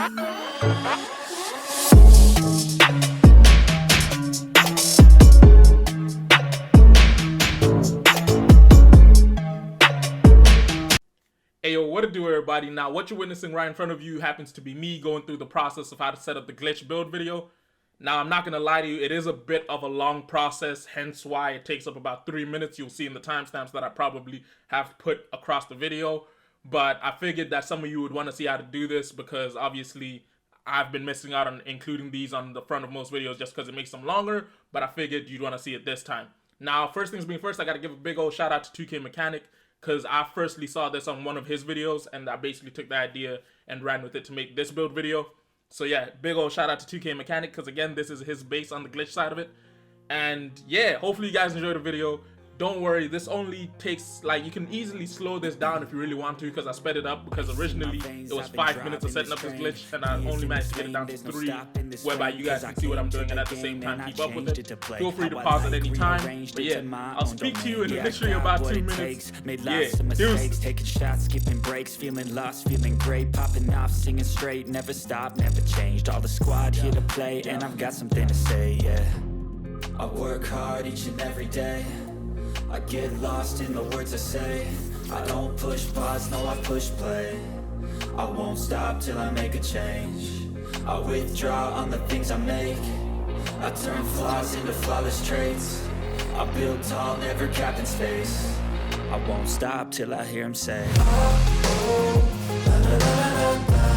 Hey yo, what to do everybody? Now what you're witnessing right in front of you happens to be me going through the process of how to set up the glitch build video. Now I'm not gonna lie to you, it is a bit of a long process, hence why it takes up about 3 minutes. You'll see in the timestamps that I probably have put across the video. But I figured that some of you would want to see how to do this because obviously I've been missing out on including these on the front of most videos just because it makes them longer, but I figured you'd want to see it this time. Now first things being first, I gotta give a big old shout out to 2K Mechanic, because I firstly saw this on one of his videos and I basically took the idea and ran with it to make this build video. So yeah, big old shout out to 2K Mechanic, because again, this is his base on the glitch side of it. And yeah, hopefully you guys enjoyed the video. Don't worry, this only takes, like, you can easily slow this down if you really want to, because I sped it up, because originally it was 5 minutes of setting up this glitch and I only managed to get it down to 3, whereby you guys can see what I'm doing and at the same time keep up with it. Feel free to pause at any time. But yeah, I'll speak to you in literally about 2 minutes. Yeah, deuce. Taking shots, skipping breaks, feeling lost, feeling great, popping off, singing straight, never stopped, never changed. All the squad here to play, and I've got something to say, yeah. I work hard each and every day. I get lost in the words I say. I don't push pause, no, I push play. I won't stop till I make a change. I withdraw on the things I make. I turn flaws into flawless traits. I build tall, never capped in space. I won't stop till I hear him say, oh, oh, la, la, la, la, la.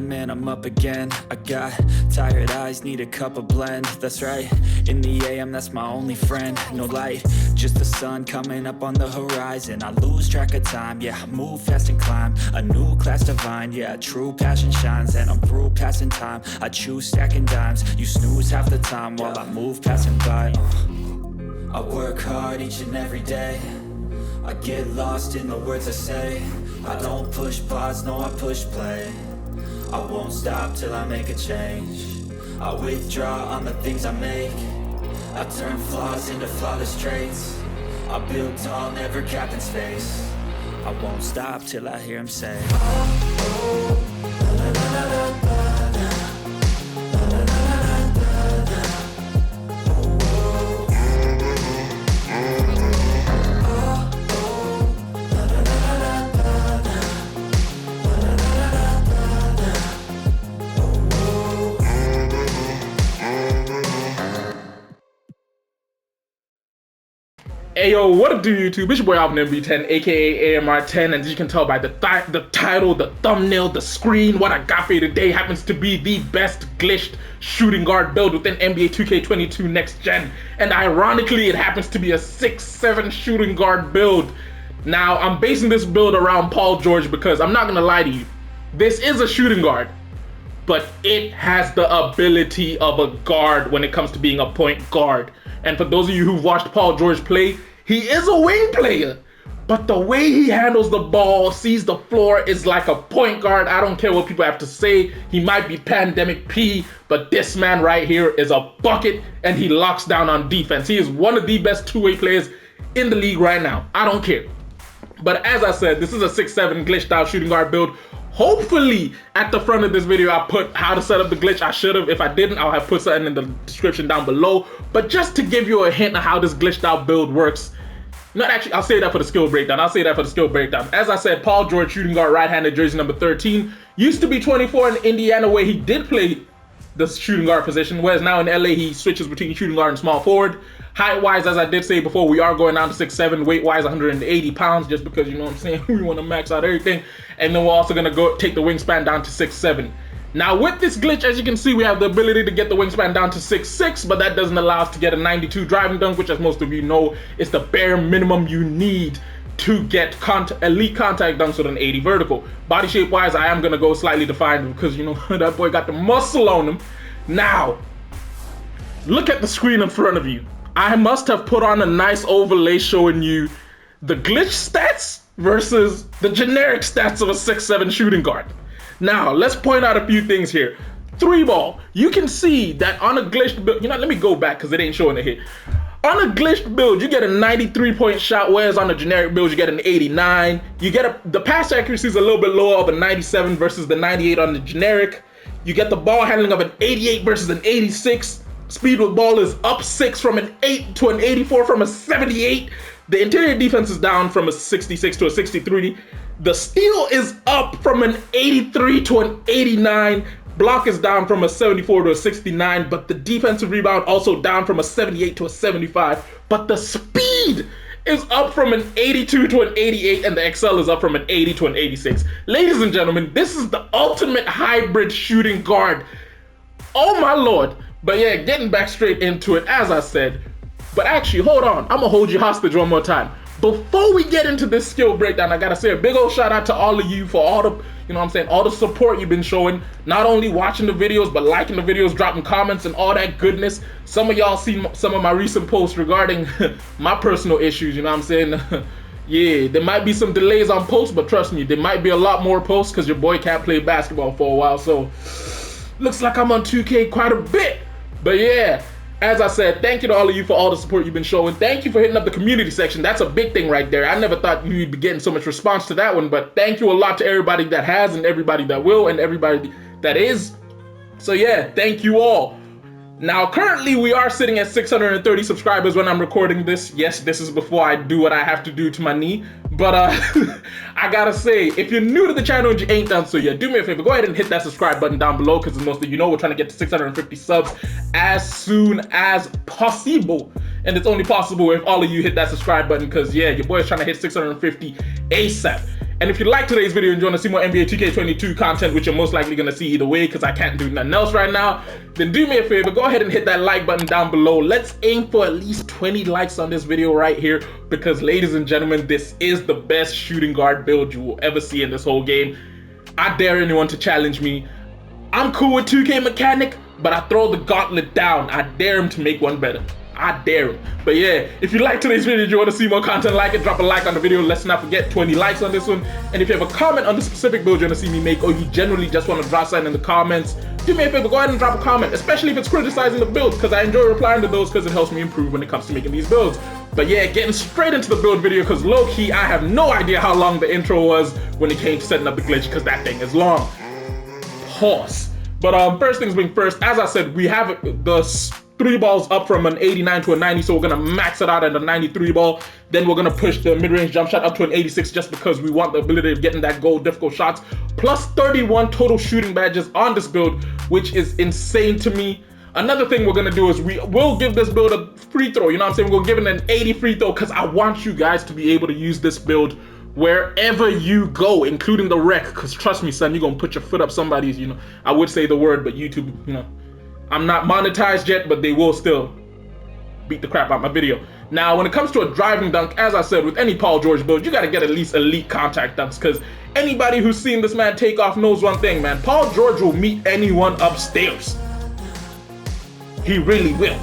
And I'm up again. I got tired eyes, need a cup of blend. That's right, in the AM, that's my only friend. No light, just the sun coming up on the horizon. I lose track of time, yeah, I move fast and climb. A new class divine, yeah, true passion shines. And I'm through passing time, I choose stacking dimes. You snooze half the time while I move passing by. I work hard each and every day. I get lost in the words I say. I don't push pause, no, I push play. I won't stop till I make a change. I withdraw on the things I make. I turn flaws into flawless traits. I build tall, never capped in space. I won't stop till I hear him say, oh, oh, la, la, la, la, la. Hey yo, what up do YouTube? It's your boy Alvin MB10, aka AMR10, and as you can tell by the title, the thumbnail, the screen, what I got for you today happens to be the best glitched shooting guard build within NBA 2K22 Next Gen. And ironically, it happens to be a 6'7" shooting guard build. Now, I'm basing this build around Paul George because I'm not gonna lie to you, this is a shooting guard, but it has the ability of a guard when it comes to being a point guard. And for those of you who've watched Paul George play, he is a wing player, but the way he handles the ball, sees the floor, is like a point guard. I don't care what people have to say. He might be Pandemic P, but this man right here is a bucket and he locks down on defense. He is one of the best two-way players in the league right now. I don't care. But as I said, this is a 6'7" glitched out shooting guard build. Hopefully at the front of this video I put how to set up the glitch. I should have. If I didn't, I'll have put something in the description down below. But just to give you a hint of how this glitched out build works, not actually, I'll say that for the skill breakdown. As I said, Paul George, shooting guard, right-handed, jersey number 13. Used to be 24 in Indiana, where he did play the shooting guard position, whereas now in LA he switches between shooting guard and small forward. Height-wise, as I did say before, we are going down to 6'7", weight-wise 180 pounds, just because, you know what I'm saying, we want to max out everything. And then we're also going to go take the wingspan down to 6'7". Now with this glitch, as you can see, we have the ability to get the wingspan down to 6'6", but that doesn't allow us to get a 92 driving dunk, which, as most of you know, is the bare minimum you need to get elite contact dunks with an 80 vertical. Body shape wise, I am going to go slightly defined because, you know, that boy got the muscle on him. Now, look at the screen in front of you. I must have put on a nice overlay showing you the glitch stats versus the generic stats of a 6'7" shooting guard. Now, let's point out a few things here. 3-ball, you can see that on a glitched build, let me go back because it ain't showing it here. On a glitched build, you get a 93-point shot, whereas on the generic build, you get an 89. You get the pass accuracy is a little bit lower of a 97 versus the 98 on the generic. You get the ball handling of an 88 versus an 86. Speed with ball is up 6 from an 8 to an 84 from a 78. The interior defense is down from a 66 to a 63. The steal is up from an 83 to an 89. Block is down from a 74 to a 69, but the defensive rebound also down from a 78 to a 75. But the speed is up from an 82 to an 88, and the excel is up from an 80 to an 86. Ladies and gentlemen, this is the ultimate hybrid shooting guard. Oh my lord. But yeah, getting back straight into it, as I said. But actually, hold on. I'm gonna hold you hostage one more time. Before we get into this skill breakdown, I gotta say a big old shout out to all of you for all the, all the support you've been showing. Not only watching the videos, but liking the videos, dropping comments, and all that goodness. Some of y'all seen some of my recent posts regarding my personal issues, Yeah, there might be some delays on posts, but trust me, there might be a lot more posts because your boy can't play basketball for a while. So, looks like I'm on 2K quite a bit. But yeah, as I said, thank you to all of you for all the support you've been showing. Thank you for hitting up the community section. That's a big thing right there. I never thought you'd be getting so much response to that one, but thank you a lot to everybody that has and everybody that will and everybody that is. So yeah, thank you all. Now, currently we are sitting at 630 subscribers when I'm recording this. Yes, this is before I do what I have to do to my knee. But I gotta say, if you're new to the channel and you ain't done so yet, do me a favor, go ahead and hit that subscribe button down below, because as most of you know, we're trying to get to 650 subs as soon as possible. And it's only possible if all of you hit that subscribe button, because yeah, your boy's trying to hit 650 ASAP. And if you like today's video and you want to see more NBA 2K22 content, which you're most likely going to see either way because I can't do nothing else right now, then do me a favor, go ahead and hit that like button down below. Let's aim for at least 20 likes on this video right here, because ladies and gentlemen, this is the best shooting guard build you will ever see in this whole game. I dare anyone to challenge me. I'm cool with 2K Mechanic, but I throw the gauntlet down. I dare him to make one better. I dare him. But yeah, if you like today's video and you want to see more content like it, drop a like on the video. Let's not forget 20 likes on this one. And if you have a comment on the specific build you want to see me make, or you generally just want to drop something in the comments, do me a favor, go ahead and drop a comment, especially if it's criticizing the builds, because I enjoy replying to those because it helps me improve when it comes to making these builds. But yeah, getting straight into the build video, because low-key, I have no idea how long the intro was when it came to setting up the glitch, because that thing is long. Pause. But first things being first, as I said, we have the 3 balls up from an 89 to a 90, so we're gonna max it out at a 93 ball. Then we're gonna push the mid-range jump shot up to an 86 just because we want the ability of getting that goal difficult shots. Plus 31 total shooting badges on this build, which is insane to me. Another thing we're gonna do is we will give this build a free throw. You know what I'm saying? We're gonna give it an 80 free throw because I want you guys to be able to use this build wherever you go, including the rec. Because trust me, son, you're gonna put your foot up somebody's, I would say the word, but YouTube, I'm not monetized yet, but they will still beat the crap out of my video. Now, when it comes to a driving dunk, as I said, with any Paul George build, you gotta get at least elite contact dunks, because anybody who's seen this man take off knows one thing, man. Paul George will meet anyone upstairs. He really will.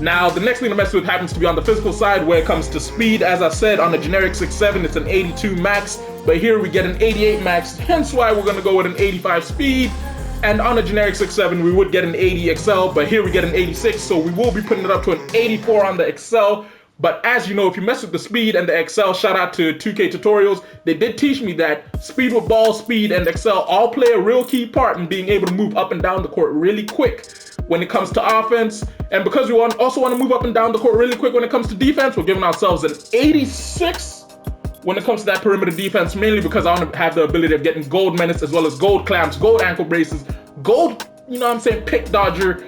Now, the next thing to mess with happens to be on the physical side, where it comes to speed. As I said, on the generic 6'7", it's an 82 max, but here we get an 88 max, hence why we're gonna go with an 85 speed. And on a generic 6'7", we would get an 80 Excel, but here we get an 86, so we will be putting it up to an 84 on the Excel. But as you know, if you mess with the speed and the Excel, shout out to 2K Tutorials, they did teach me that speed with ball, speed, and Excel all play a real key part in being able to move up and down the court really quick when it comes to offense. And because we also want to move up and down the court really quick when it comes to defense, we're giving ourselves an 86 when it comes to that perimeter defense, mainly because I want to have the ability of getting gold menace as well as gold clamps, gold ankle braces, gold, pick dodger,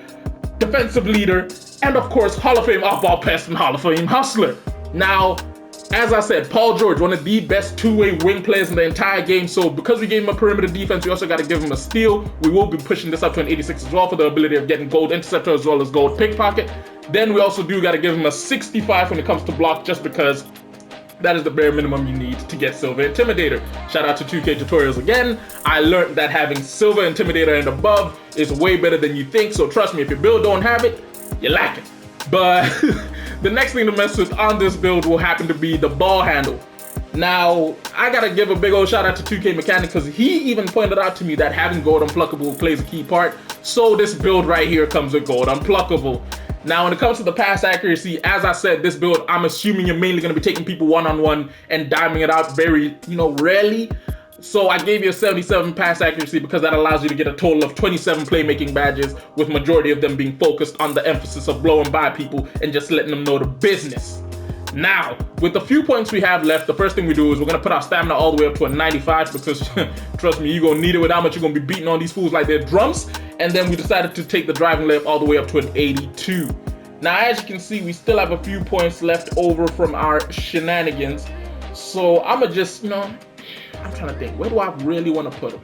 defensive leader, and of course, Hall of Fame off-ball pest and Hall of Fame hustler. Now, as I said, Paul George, one of the best two-way wing players in the entire game, so because we gave him a perimeter defense, we also got to give him a steal. We will be pushing this up to an 86 as well for the ability of getting gold interceptor as well as gold pickpocket. Then we also do got to give him a 65 when it comes to block, just because that is the bare minimum you need to get Silver Intimidator. Shout out to 2K Tutorials again. I learned that having Silver Intimidator and above is way better than you think, so trust me, if your build don't have it, you're lacking. But the next thing to mess with on this build will happen to be the ball handle. Now, I gotta give a big old shout out to 2K Mechanic because he even pointed out to me that having gold unpluckable plays a key part. So this build right here comes with gold unpluckable. Now, when it comes to the pass accuracy, as I said, this build, I'm assuming you're mainly gonna be taking people one-on-one and diming it out very, rarely. So I gave you a 77 pass accuracy because that allows you to get a total of 27 playmaking badges, with majority of them being focused on the emphasis of blowing by people and just letting them know the business. Now, with the few points we have left, the first thing we do is we're going to put our stamina all the way up to a 95 because, trust me, you're going to need it with how much you're going to be beating on these fools like they're drums. And then we decided to take the driving layup all the way up to an 82. Now, as you can see, we still have a few points left over from our shenanigans. So I'm going to just, I'm trying to think, where do I really want to put them?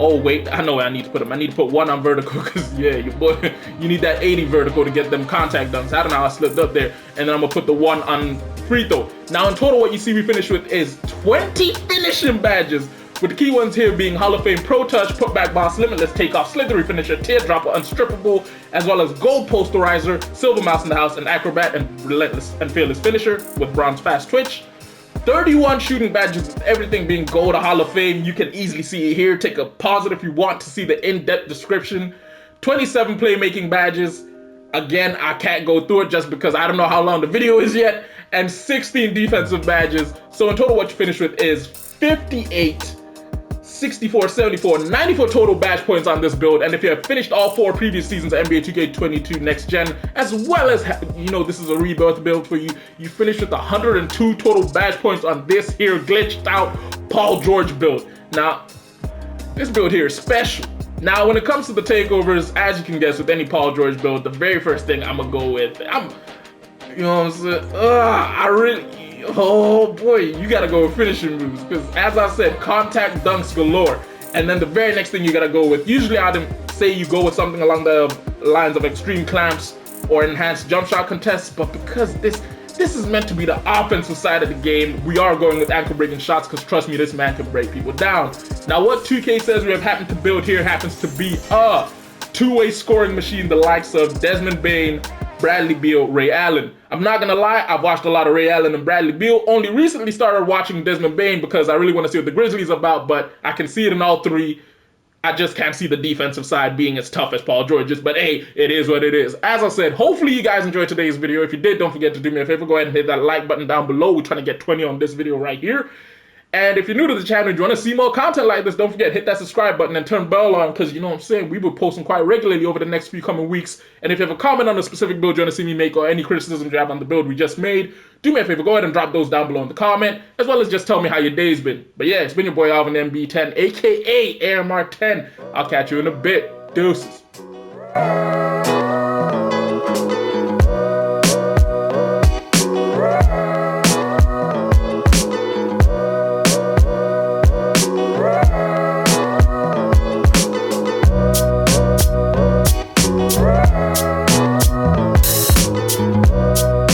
Oh wait, I know where I need to put them. I need to put one on vertical because yeah, your boy, you need that 80 vertical to get them contact dunks. I don't know how I slipped up there. And then I'm gonna put the one on free throw. Now in total, what you see we finished with is 20 finishing badges, with the key ones here being Hall of Fame Pro Touch, Putback Boss, Limitless, Takeoff, Slithery Finisher, Teardropper, Unstrippable, as well as Gold Posterizer, Silver Mouse in the House, and Acrobat, and Relentless and Fearless Finisher with Bronze Fast Twitch. 31 shooting badges with everything being gold, a Hall of Fame. You can easily see it here. Take a pause it if you want to see the in-depth description. 27 playmaking badges. Again, I can't go through it just because I don't know how long the video is yet. And 16 defensive badges. So in total what you finish with is 58, 64, 74, 94 total badge points on this build. And if you have finished all 4 previous seasons of NBA 2K22 Next Gen, as well as, this is a rebirth build for you, you finished with 102 total badge points on this here glitched out Paul George build. Now, this build here is special. Now, when it comes to the takeovers, as you can guess with any Paul George build, the very first thing I'm gonna go with, oh boy, you gotta go with finishing moves, because as I said, contact dunks galore. And then the very next thing you gotta go with, usually I'd say you go with something along the lines of extreme clamps or enhanced jump shot contests, but because this is meant to be the offensive side of the game, we are going with ankle breaking shots, because trust me, this man can break people down. Now what 2K says we have happened to build here happens to be a two-way scoring machine, the likes of Desmond Bane, Bradley Beal, Ray Allen. I'm not gonna lie, I've watched a lot of Ray Allen and Bradley Beal. Only recently started watching Desmond Bane because I really want to see what the Grizzlies about, but I can see it in all three. I just can't see the defensive side being as tough as Paul George's, but hey, it is what it is. As I said, hopefully you guys enjoyed today's video. If you did, don't forget to do me a favor, go ahead and hit that like button down below. We're trying to get 20 on this video right here. And if you're new to the channel and you want to see more content like this, don't forget, hit that subscribe button and turn bell on, because you know what I'm saying, we will be posting quite regularly over the next few coming weeks. And if you have a comment on a specific build you want to see me make, or any criticism you have on the build we just made, do me a favor, go ahead and drop those down below in the comment, as well as just tell me how your day's been. But yeah, it's been your boy Alvin MB10, aka AMR10. I'll catch you in a bit. Deuces.